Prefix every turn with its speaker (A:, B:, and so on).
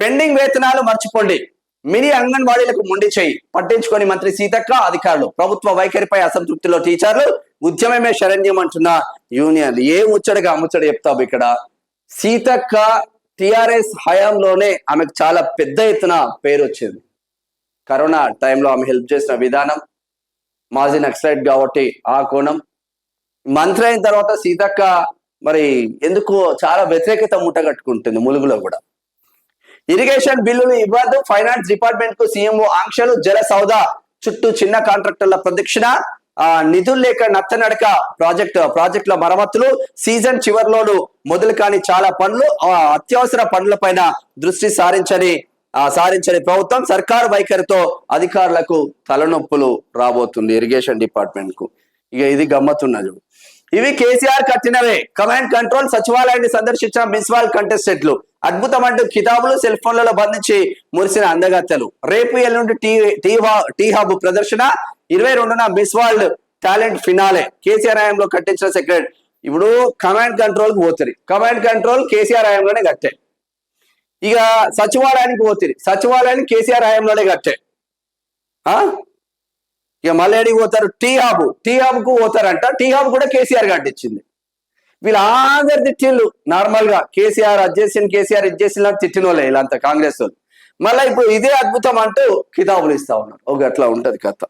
A: Pending వేతనాలు మర్చిపోండి, mini అంగన్వాడీలకు మొండి చేయి పట్టించుకొని మంత్రి సీతక్క అధికారులు. ప్రభుత్వ వైఖరిపై అసంతృప్తిలో టీచర్లు, ఉద్యమమే శరణ్యం అంటున్న యూనియన్. ఏ ముచ్చటగా ముచ్చట చెప్తావు ఇక్కడ. సీతక్క టిఆర్ఎస్ హయాంలోనే ఆమెకు చాలా పెద్ద ఎత్తున పేరు వచ్చింది. కరోనా టైంలో ఆమె హెల్ప్ చేసిన విధానం, మాజీ నక్సలైట్ కాబట్టి ఆ కోణం. మంత్రి అయిన తర్వాత సీతక్క మరి ఎందుకు చాలా వ్యతిరేకత మూటగట్టుకుంటుంది ములుగులో కూడా. ఇరిగేషన్ బిల్లులు ఇవ్వద్దు, ఫైనాన్స్ డిపార్ట్మెంట్ కు సీఎంఓ ఆంక్షలు. జల సౌదా చుట్టూ చిన్న కాంట్రాక్టర్ల ప్రదక్షిణ, నిధులు లేక నత్తనడక ప్రాజెక్టుల మరమ్మతులు. సీజన్ చివరిలోనూ మొదలు కాని చాలా పనులు, అత్యవసర పనులపైన దృష్టి సారించని ప్రభుత్వం. సర్కారు వైఖరితో అధికారులకు తలనొప్పులు రాబోతుంది ఇరిగేషన్ డిపార్ట్మెంట్ కు. ఇక ఇది గమ్మత్తున్నది. ఇవి కేసీఆర్ కట్టినవే. కమాండ్ కంట్రోల్ సచివాలయాన్ని సందర్శించిన మున్సిపల్ కంటెస్టెంట్లు. అద్భుతం అంటూ కితాబులు, సెల్ ఫోన్లలో బంధించి మురిసిన అందగత్తెలు. రేపు ఎల్లుండి టీ హబ్ ప్రదర్శన. 22న miss world talent finale. KCR హయాంలో కట్టించిన సెక్రటరీ ఇప్పుడు కమాండ్ కంట్రోల్ కి పోతుంది. కమాండ్ కంట్రోల్ కేసీఆర్ హయాంలోనే కట్టే. ఇక సచివాలయానికి పోతుంది, సచివాలయానికి కేసీఆర్ హయాంలోనే కట్టే. ఇక మళ్ళీ ఎడికి పోతారు, టీ హబ్ కు పోతారంట. టీ హబ్ కూడా కేసీఆర్ కట్టించింది. వీళ్ళందరు తిట్టిళ్ళు నార్మల్ గా. కేసీఆర్ ఇది చేసిన తిట్టిన వాళ్ళే వీళ్ళంతా కాంగ్రెస్ వాళ్ళు. మళ్ళీ ఇప్పుడు ఇదే అద్భుతం అంటూ కితాబులు ఇస్తా ఉన్నారు. ఒక అట్లా ఉంటది కథ.